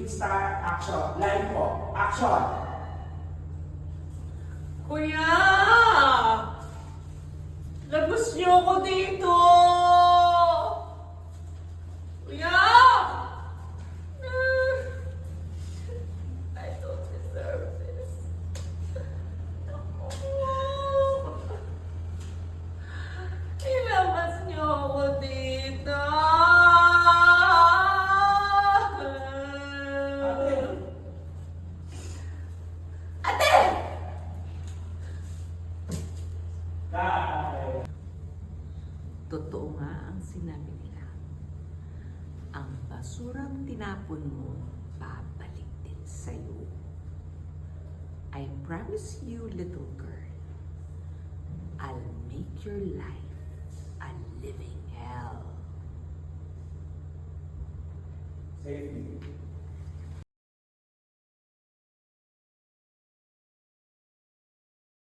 start action. Line po. Action. Kuya! Labas niyo ako dito! Kuya! I don't deserve this. Ilabas niyo ako dito! Ate! Totoo nga ang sinabi nila. Ang basurang tinapon mo, babalik din sa'yo. I promise you, little girl, I'll make your life a living hell. Safety.